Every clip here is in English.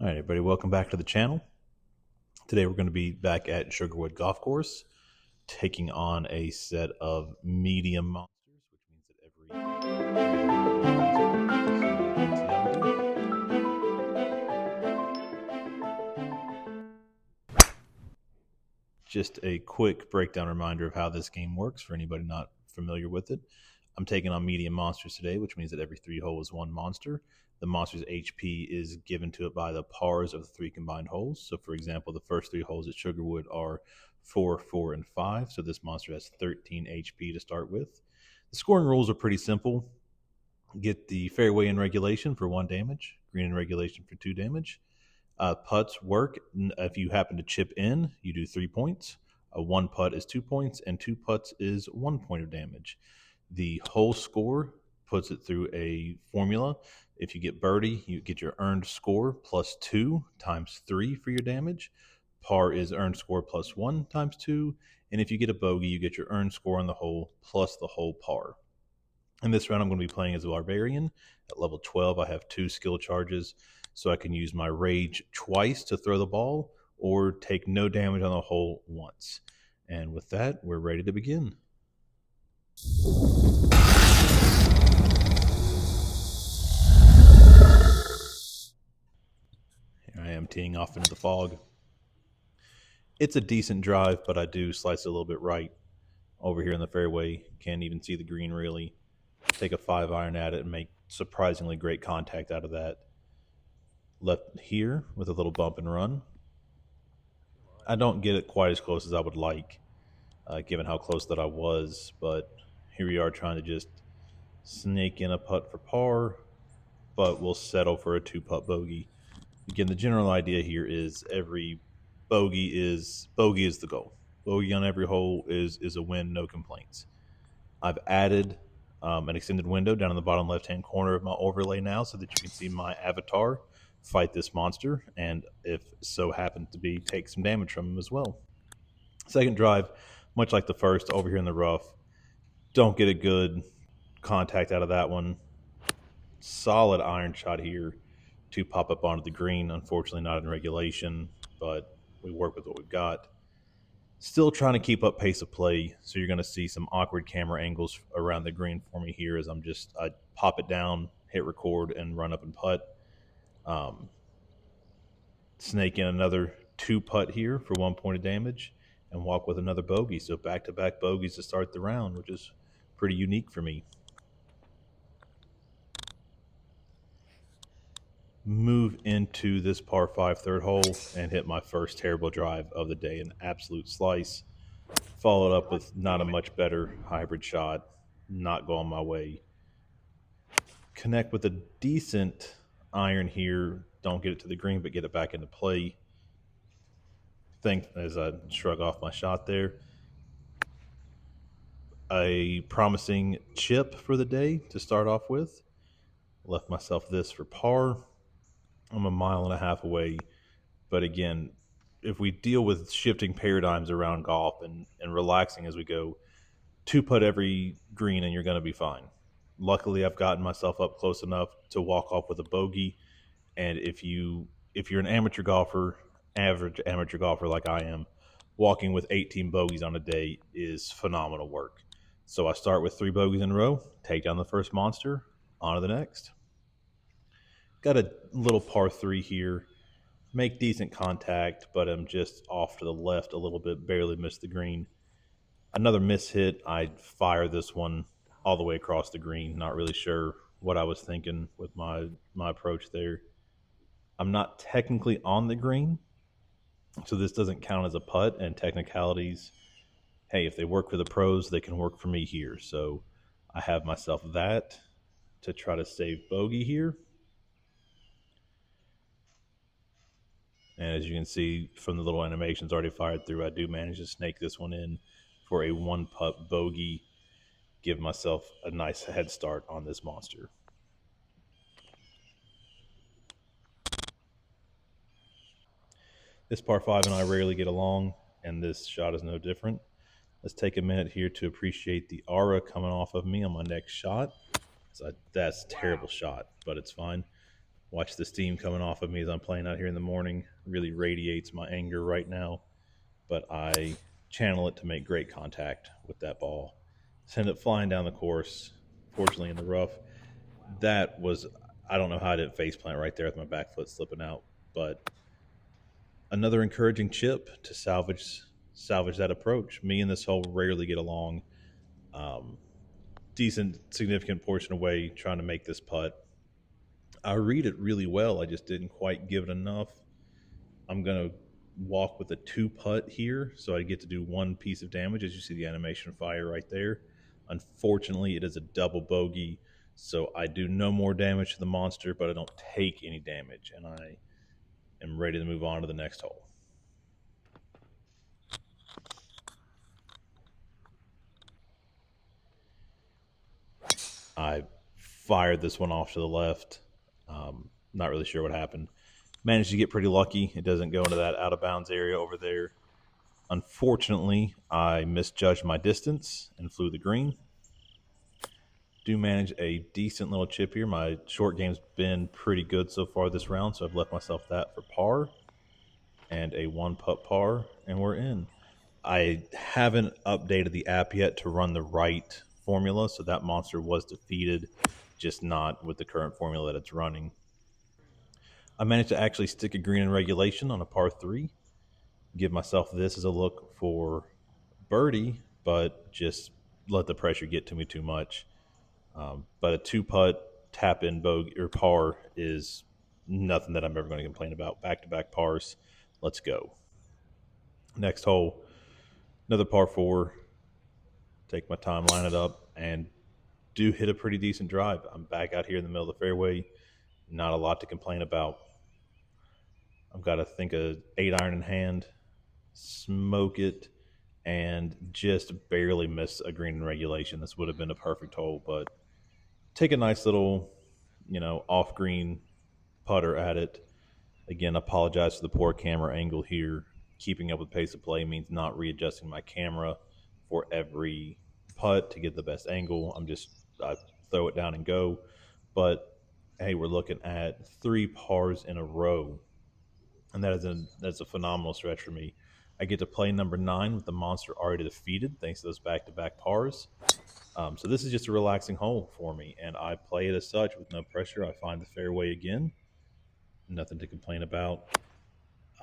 All right, everybody, welcome back to the channel. Today we're going to be back at Sugarwood Golf Course, taking on a set of medium monsters, which means that just a quick breakdown reminder of how this game works for anybody not familiar with it. I'm taking on medium monsters today, which means that every 3 holes is 1 monster. The monster's HP is given to it by the pars of the 3 combined holes. So, for example, the first 3 holes at Sugarwood are 4, 4, and 5. So this monster has 13 HP to start with. The scoring rules are pretty simple. Get the fairway in regulation for 1 damage, green in regulation for 2 damage. Putts work. If you happen to chip in, you do 3 points. 1 putt is 2 points, and 2 putts is 1 point of damage. The whole score puts it through a formula. If you get birdie, you get your earned score plus 2 times 3 for your damage. Par is earned score plus 1 times 2. And if you get a bogey, you get your earned score on the hole plus the whole par. In this round, I'm going to be playing as a Barbarian. At level 12, I have 2 skill charges, so I can use my Rage twice to throw the ball or take no damage on the hole once. And with that, we're ready to begin. Here I am teeing off into the fog. It's a decent drive, but I do slice it a little bit right over here in the fairway. Can't even see the green really. Take a 5-iron at it and make surprisingly great contact out of that. Left here with a little bump and run. I don't get it quite as close as I would like, given how close that I was, but here we are trying to just snake in a putt for par, but we'll settle for a 2-putt bogey. Again, the general idea here is every bogey is the goal. Bogey on every hole is a win, no complaints. I've added an extended window down in the bottom left-hand corner of my overlay now so that you can see my avatar fight this monster, and if so happens to be, take some damage from him as well. Second drive, much like the first, over here in the rough. Don't get a good contact out of that one. Solid iron shot here to pop up onto the green. Unfortunately, not in regulation, but we work with what we've got. Still trying to keep up pace of play, so you're going to see some awkward camera angles around the green for me here as I pop it down, hit record, and run up and putt. Snake in another 2-putt here for 1 point of damage and walk with another bogey. So back-to-back bogeys to start the round, which is pretty unique for me. Move into this par 5 third hole and hit my first terrible drive of the day, an absolute slice. Followed up with not a much better hybrid shot, not going my way. Connect with a decent iron here. Don't get it to the green, but get it back into play. Think as I shrug off my shot there. A promising chip for the day to start off with. Left myself this for par. I'm 1.5 miles away. But again, if we deal with shifting paradigms around golf and relaxing as we go, 2-putt every green and you're going to be fine. Luckily, I've gotten myself up close enough to walk off with a bogey. And if you're an amateur golfer, average amateur golfer like I am, walking with 18 bogeys on a day is phenomenal work. So I start with 3 bogeys in a row, take down the first monster, on to the next. Got a little par 3 here. Make decent contact, but I'm just off to the left a little bit, barely missed the green. Another miss hit. I fire this one all the way across the green. Not really sure what I was thinking with my approach there. I'm not technically on the green, so this doesn't count as a putt, and technicalities, hey, if they work for the pros, they can work for me here. So I have myself that to try to save bogey here. And as you can see from the little animations already fired through, I do manage to snake this one in for a 1-putt bogey. Give myself a nice head start on this monster. This par 5 and I rarely get along, and this shot is no different. Let's take a minute here to appreciate the aura coming off of me on my next shot. That's a terrible shot, but it's fine. Watch the steam coming off of me as I'm playing out here in the morning. Really radiates my anger right now, but I channel it to make great contact with that ball. Send it flying down the course, fortunately in the rough. That was, I don't know how I didn't face plant right there with my back foot slipping out, but another encouraging chip to salvage that approach. Me and this hole rarely get along. Um, Decent, significant portion away trying to make this putt. I read it really well. I just didn't quite give it enough. I'm going to walk with a two putt here, so I get to do one piece of damage, as you see the animation fire right there. Unfortunately, it is a double bogey, so I do no more damage to the monster, but I don't take any damage, and I am ready to move on to the next hole. I fired this one off to the left. Not really sure what happened. Managed to get pretty lucky. It doesn't go into that out of bounds area over there. Unfortunately, I misjudged my distance and flew the green. Do manage a decent little chip here. My short game's been pretty good so far this round, so I've left myself that for par and a one putt par, and we're in. I haven't updated the app yet to run the right formula, so that monster was defeated, just not with the current formula that it's running. I managed to actually stick a green in regulation on a par 3, give myself this as a look for birdie, but just let the pressure get to me too much. But a two putt tap in bogey or par is nothing that I'm ever going to complain about. Back to back pars. Let's go. Next hole, another par 4. Take my time, line it up, and do hit a pretty decent drive. I'm back out here in the middle of the fairway. Not a lot to complain about. I've got to think a 8-iron in hand, smoke it, and just barely miss a green in regulation. This would have been a perfect hole, but take a nice little, off green putter at it. Again, apologize for the poor camera angle here. Keeping up with pace of play means not readjusting my camera for every putt to get the best angle. I throw it down and go. But hey, we're looking at 3 pars in a row, and that's a phenomenal stretch for me. I get to play number 9 with the monster already defeated, thanks to those back-to-back pars. So this is just a relaxing hole for me, and I play it as such with no pressure. I find the fairway again. Nothing to complain about.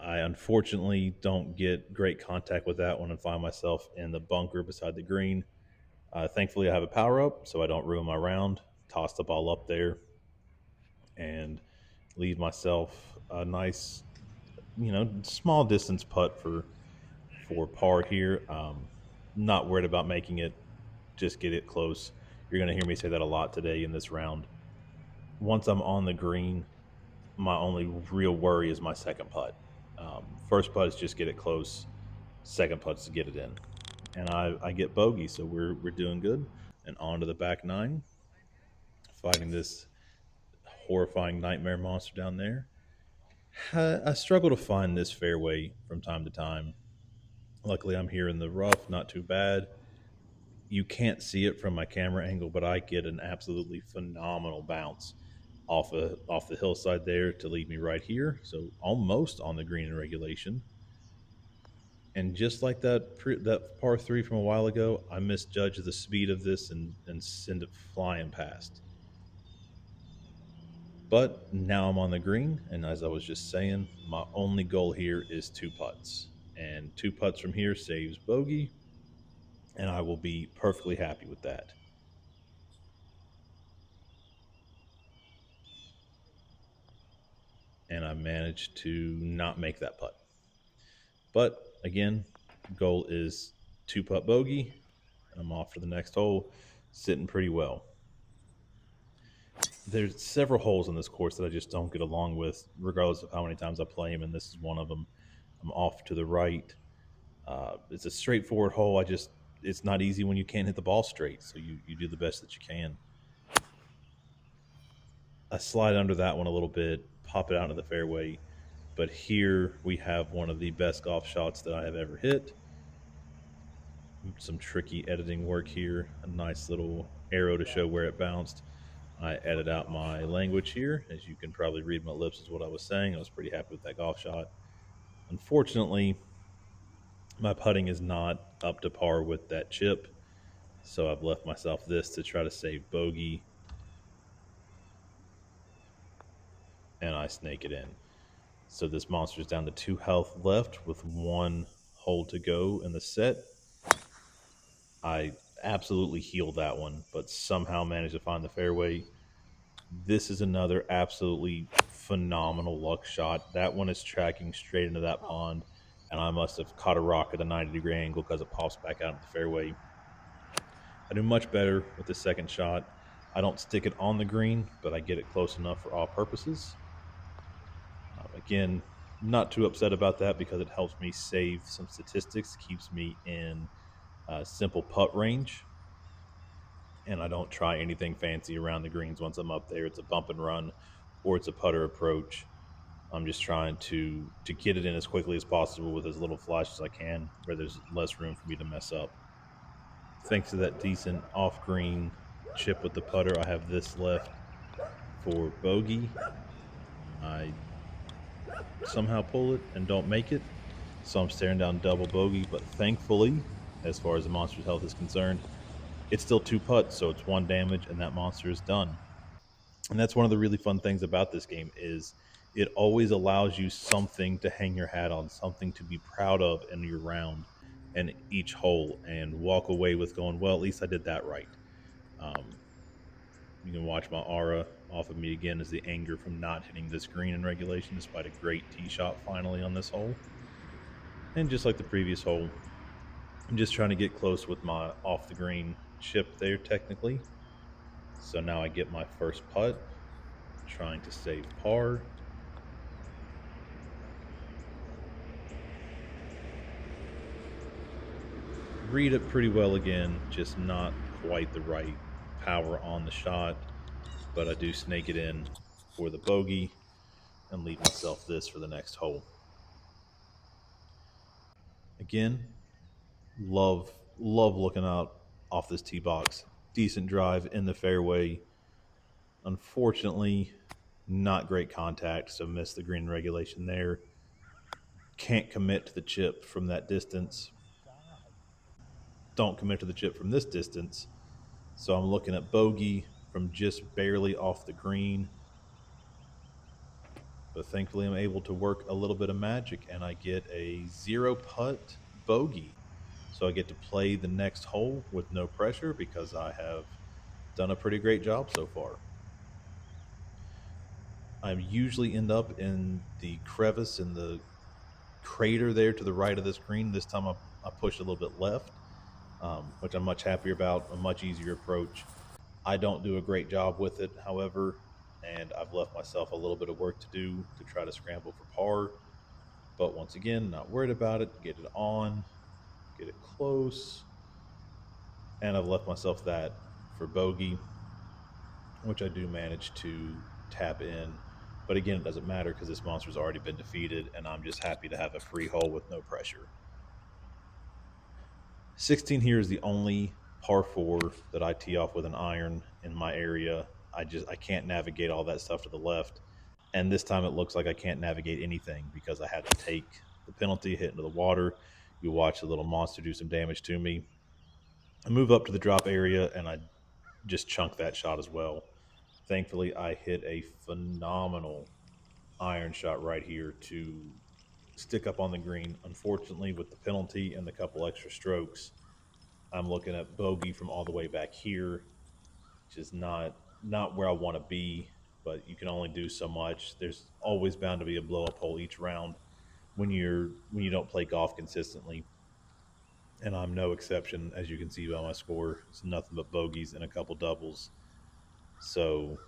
I unfortunately don't get great contact with that one and find myself in the bunker beside the green. Thankfully, I have a power up, so I don't ruin my round. Toss the ball up there and leave myself a nice, small distance putt for par here. Not worried about making it. Just get it close. You're going to hear me say that a lot today in this round. Once I'm on the green, my only real worry is my second putt. First putt is just get it close. Second putt is to get it in. And I get bogey, so we're doing good. And on to the back 9. Fighting this horrifying nightmare monster down there. I struggle to find this fairway from time to time. Luckily, I'm here in the rough, not too bad. You can't see it from my camera angle, but I get an absolutely phenomenal bounce off the hillside there to lead me right here. So almost on the green in regulation. And just like that par 3 from a while ago, I misjudged the speed of this and send it flying past. But now I'm on the green, and as I was just saying, my only goal here is 2 putts. And 2 putts from here saves bogey, and I will be perfectly happy with that. And I managed to not make that putt. But again, goal is 2 putt bogey. I'm off to the next hole, sitting pretty well. There's several holes in this course that I just don't get along with, regardless of how many times I play them, and this is one of them. I'm off to the right. It's a straightforward hole. It's not easy when you can't hit the ball straight, so you do the best that you can. I slide under that one a little bit, pop it out into the fairway, but here we have one of the best golf shots that I have ever hit. Some tricky editing work here, a nice little arrow to show where it bounced. I edited out my language here. As you can probably read my lips, is what I was saying. I was pretty happy with that golf shot. Unfortunately, my putting is not up to par with that chip, so I've left myself this to try to save bogey, and I snake it in. So this monster's down to 2 health left with 1 hole to go in the set. I absolutely healed that one, but somehow managed to find the fairway. This is another absolutely phenomenal luck shot. That one is tracking straight into that pond, and I must have caught a rock at a 90-degree angle because it pops back out of the fairway. I do much better with the second shot. I don't stick it on the green, but I get it close enough for all purposes. Again, not too upset about that because it helps me save some statistics, keeps me in simple putt range, and I don't try anything fancy around the greens once I'm up there. It's a bump and run or it's a putter approach. I'm just trying to get it in as quickly as possible with as little flash as I can, where there's less room for me to mess up. Thanks to that decent off-green chip with the putter, I have this left for bogey. I somehow pull it and don't make it, so I'm staring down double bogey, but thankfully, as far as the monster's health is concerned, it's still 2 putts, so it's 1 damage and that monster is done. And that's one of the really fun things about this game is it always allows you something to hang your hat on, something to be proud of in your round and each hole, and walk away with going, well, at least I did that right. You can watch my aura off of me again as the anger from not hitting this green in regulation despite a great tee shot finally on this hole. And just like the previous hole, I'm just trying to get close with my off the green chip there technically. So now I get my first putt, trying to save par. Read it pretty well again, just not quite the right power on the shot, but I do snake it in for the bogey and leave myself this for the next hole. Again, love looking out off this tee box. Decent drive in the fairway. Unfortunately, not great contact, so missed the green regulation there. Can't commit to the chip from that distance. Don't commit to the chip from this distance. So I'm looking at bogey from just barely off the green. But thankfully I'm able to work a little bit of magic and I get a 0 putt bogey. So I get to play the next hole with no pressure because I have done a pretty great job so far. I usually end up in the crevice in the crater there to the right of this green. This time I pushed a little bit left, which I'm much happier about, a much easier approach. I don't do a great job with it, however, and I've left myself a little bit of work to do to try to scramble for par. But once again, not worried about it. Get it on, get it close, and I've left myself that for bogey, which I do manage to tap in. But again, it doesn't matter because this monster's already been defeated, and I'm just happy to have a free hole with no pressure. 16 here is the only par 4 that I tee off with an iron in my area. I can't navigate all that stuff to the left, and this time it looks like I can't navigate anything because I had to take the penalty, hit into the water. You watch the little monster do some damage to me. I move up to the drop area, and I just chunk that shot as well. Thankfully, I hit a phenomenal iron shot right here to stick up on the green. Unfortunately, with the penalty and the couple extra strokes, I'm looking at bogey from all the way back here, which is not where I want to be, but you can only do so much. There's always bound to be a blow up hole each round when you don't play golf consistently. And I'm no exception, as you can see by my score. It's nothing but bogeys and a couple doubles. So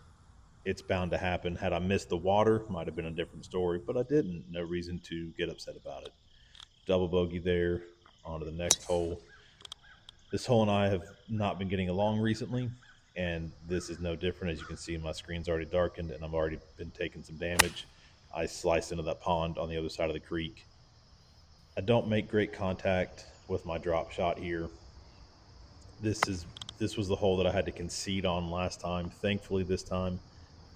it's bound to happen. Had I missed the water, might have been a different story, but I didn't. No reason to get upset about it. Double bogey there, on to the next hole. This hole and I have not been getting along recently, and this is no different. As you can see, my screen's already darkened, and I've already been taking some damage. I sliced into that pond on the other side of the creek. I don't make great contact with my drop shot here. This This was the hole that I had to concede on last time. Thankfully, this time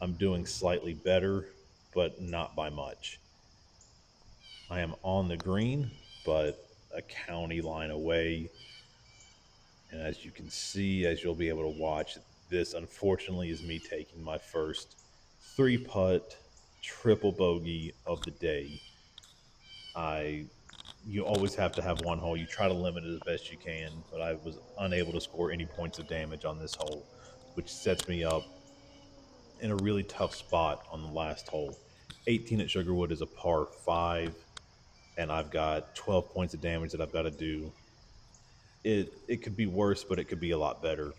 I'm doing slightly better, but not by much. I am on the green, but a county line away. And as you can see, as you'll be able to watch, this unfortunately is me taking my first three putt triple bogey of the day. I You always have to have one hole. You try to limit it as best you can, but I was unable to score any points of damage on this hole, which sets me up in a really tough spot on the last hole. 18 at Sugarwood is a par 5, and I've got 12 points of damage that I've got to do. It could be worse, but it could be a lot better.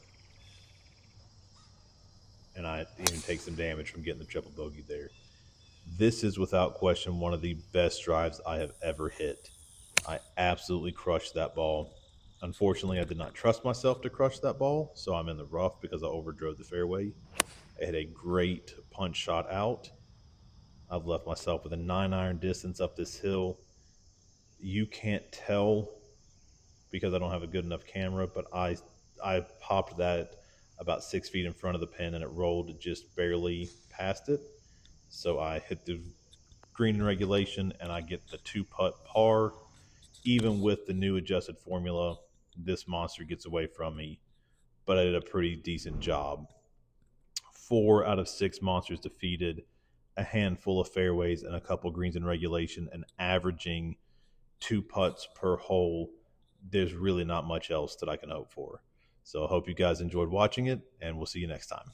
And I even take some damage from getting the triple bogey there. This is without question one of the best drives I have ever hit. I absolutely crushed that ball. Unfortunately, I did not trust myself to crush that ball, so I'm in the rough because I overdrove the fairway. I had a great punch shot out. I've left myself with a 9 iron distance up this hill. You can't tell because I don't have a good enough camera, but I popped that about 6 feet in front of the pin and it rolled just barely past it. So I hit the green in regulation and I get the 2 putt par. Even with the new adjusted formula, this monster gets away from me, but I did a pretty decent job. 4 out of 6 monsters defeated, a handful of fairways and a couple greens in regulation, and averaging 2 putts per hole. There's really not much else that I can hope for. So I hope you guys enjoyed watching it, and we'll see you next time.